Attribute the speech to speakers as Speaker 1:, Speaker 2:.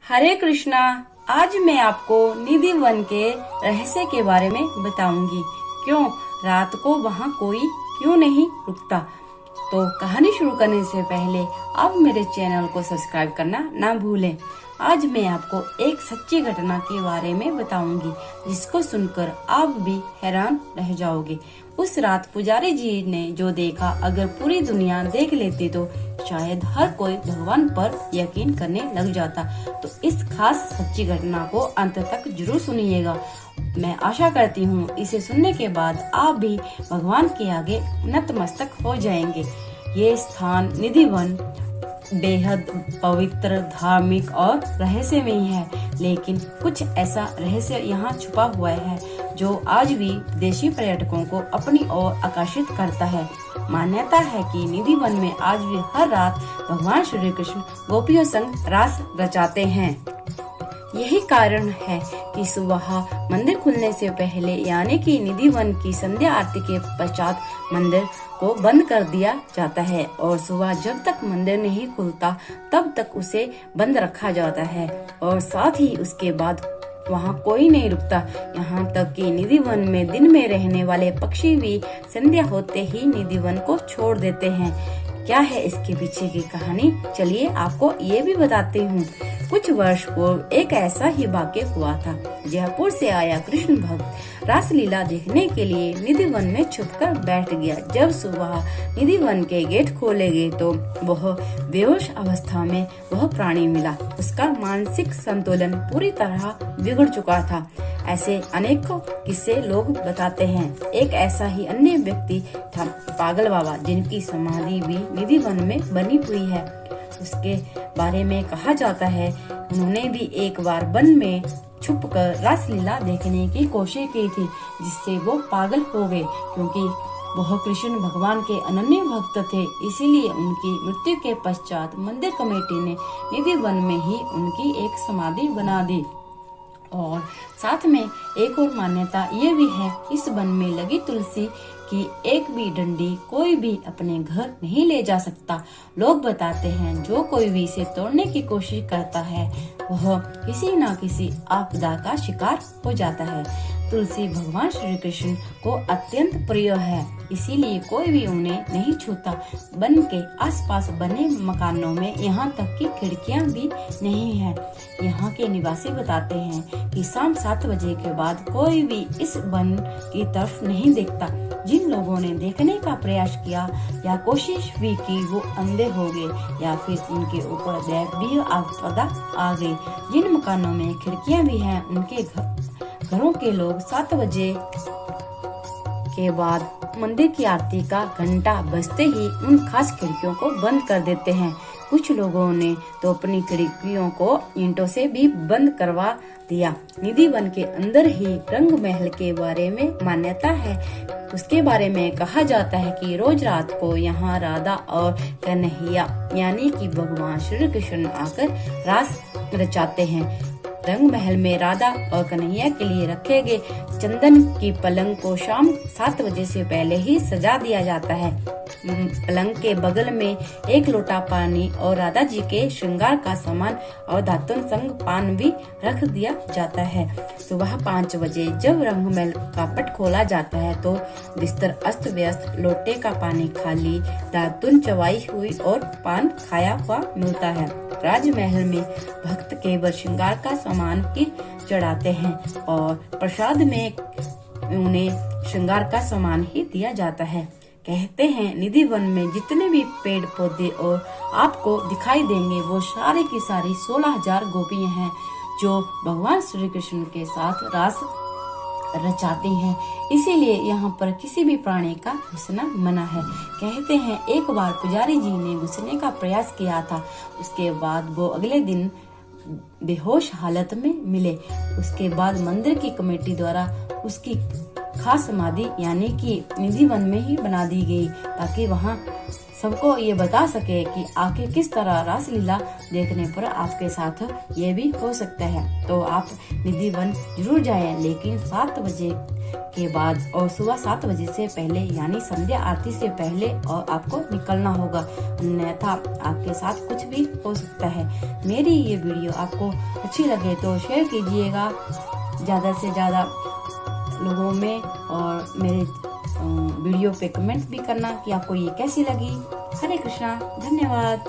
Speaker 1: हरे कृष्णा। आज मैं आपको निधि वन के रहस्य के बारे में बताऊंगी। क्यों रात को वहाँ कोई क्यों नहीं रुकता। तो कहानी शुरू करने से पहले आप मेरे चैनल को सब्सक्राइब करना ना भूलें। आज मैं आपको एक सच्ची घटना के बारे में बताऊंगी जिसको सुनकर आप भी हैरान रह जाओगे। उस रात पुजारी जी ने जो देखा, अगर पूरी दुनिया देख लेती तो शायद हर कोई भगवान पर यकीन करने लग जाता। तो इस खास सच्ची घटना को अंत तक जरूर सुनिएगा। मैं आशा करती हूँ इसे सुनने के बाद आप भी भगवान के आगे नतमस्तक हो जाएंगे। ये स्थान निधि वन बेहद पवित्र, धार्मिक और रहस्यमयी है, लेकिन कुछ ऐसा रहस्य यहाँ छुपा हुआ है जो आज भी विदेशी पर्यटकों को अपनी ओर आकर्षित करता है। मान्यता है कि निधि वन में आज भी हर रात भगवान श्री कृष्ण गोपियों संग रास रचाते हैं। यही कारण है कि सुबह मंदिर खुलने से पहले यानी कि निधि वन की संध्या आरती के पश्चात मंदिर को बंद कर दिया जाता है और सुबह जब तक मंदिर नहीं खुलता तब तक उसे बंद रखा जाता है और साथ ही उसके बाद वहाँ कोई नहीं रुकता। यहाँ तक कि निधि वन में दिन में रहने वाले पक्षी भी संध्या होते ही निधि वन को छोड़ देते हैं। क्या है इसके पीछे की कहानी, चलिए आपको ये भी बताती हूँ। कुछ वर्ष पूर्व एक ऐसा ही वाक्य हुआ था। जयपुर से आया कृष्ण भक्त रासलीला देखने के लिए निधि वन में छुपकर बैठ गया। जब सुबह निधि वन के गेट खोले गए तो वह बेहोश अवस्था में वह प्राणी मिला। उसका मानसिक संतुलन पूरी तरह बिगड़ चुका था। ऐसे अनेकों किस्से लोग बताते हैं। एक ऐसा ही अन्य व्यक्ति था पागल बाबा, जिनकी समाधि भी निधि वन में बनी हुई है। उसके बारे में कहा जाता है उन्होंने भी एक बार वन में छुपकर रासलीला देखने की कोशिश की थी, जिससे वो पागल हो गए। क्योंकि वह कृष्ण भगवान के अनन्य भक्त थे, इसीलिए उनकी मृत्यु के पश्चात मंदिर कमेटी ने निधि वन में ही उनकी एक समाधि बना दी। और साथ में एक और मान्यता ये भी है, इस वन में लगी तुलसी की एक भी डंडी कोई भी अपने घर नहीं ले जा सकता। लोग बताते हैं जो कोई भी इसे तोड़ने की कोशिश करता है वह किसी न किसी आपदा का शिकार हो जाता है। तुलसी भगवान श्री कृष्ण को अत्यंत प्रिय है, इसीलिए कोई भी उन्हें नहीं छूता। वन के आसपास बने मकानों में यहाँ तक कि खिड़कियाँ भी नहीं है। यहाँ के निवासी बताते हैं कि शाम 7 बजे के बाद कोई भी इस वन की तरफ नहीं देखता। जिन लोगों ने देखने का प्रयास किया या कोशिश भी की वो अंधे हो गए या फिर उनके ऊपर दैवीय आपदा आ गई। जिन मकानों में खिड़कियाँ भी हैं उनके घरों के लोग 7 बजे के बाद मंदिर की आरती का घंटा बजते ही उन खास खिड़कियों को बंद कर देते हैं। कुछ लोगों ने तो अपनी खिड़कियों को ईंटों से भी बंद करवा दिया। निधि वन के अंदर ही रंग महल के बारे में मान्यता है। उसके बारे में कहा जाता है कि रोज रात को यहाँ राधा और कन्हैया यानी कि भगवान श्री कृष्ण आकर रास रचाते हैं। रंग महल में राधा और कन्हैया के लिए रखे गए चंदन की पलंग को शाम 7 बजे से पहले ही सजा दिया जाता है। पलंग के बगल में एक लोटा पानी और राधा जी के श्रृंगार का सामान और दातुन संग पान भी रख दिया जाता है। सुबह 5 बजे जब रंगमहल का पट खोला जाता है तो बिस्तर अस्त व्यस्त, लोटे का पानी खाली, दातुन चबाई हुई और पान खाया हुआ मिलता है। राजमहल में भक्त केवल श्रृंगार का सामान ही चढ़ाते हैं और प्रसाद में उन्हें श्रृंगार का सामान ही दिया जाता है। कहते हैं निधि वन में जितने भी पेड़ पौधे और आपको दिखाई देंगे वो सारे की सारी 16,000 गोपियां हैं जो भगवान श्री कृष्ण के साथ रास रचाती हैं। इसीलिए यहाँ पर किसी भी प्राणी का घुसना मना है। कहते हैं एक बार पुजारी जी ने घुसने का प्रयास किया था, उसके बाद वो अगले दिन बेहोश हालत में मिले। उसके बाद मंदिर की कमेटी द्वारा उसकी खास समाधि यानी कि निधि वन में ही बना दी गई, ताकि वहाँ सबको ये बता सके कि आखिर किस तरह रासलीला देखने पर आपके साथ ये भी हो सकता है। तो आप निधि वन जरूर जाएं, लेकिन 7 बजे के बाद और सुबह 7 बजे से पहले यानी संध्या आरती से पहले और आपको निकलना होगा, अन्यथा आपके साथ कुछ भी हो सकता है। मेरी ये वीडियो आपको अच्छी लगे तो शेयर कीजिएगा ज़्यादा से ज़्यादा लोगों में, और मेरे वीडियो पे कमेंट भी करना कि आपको ये कैसी लगी। हरे कृष्णा, धन्यवाद।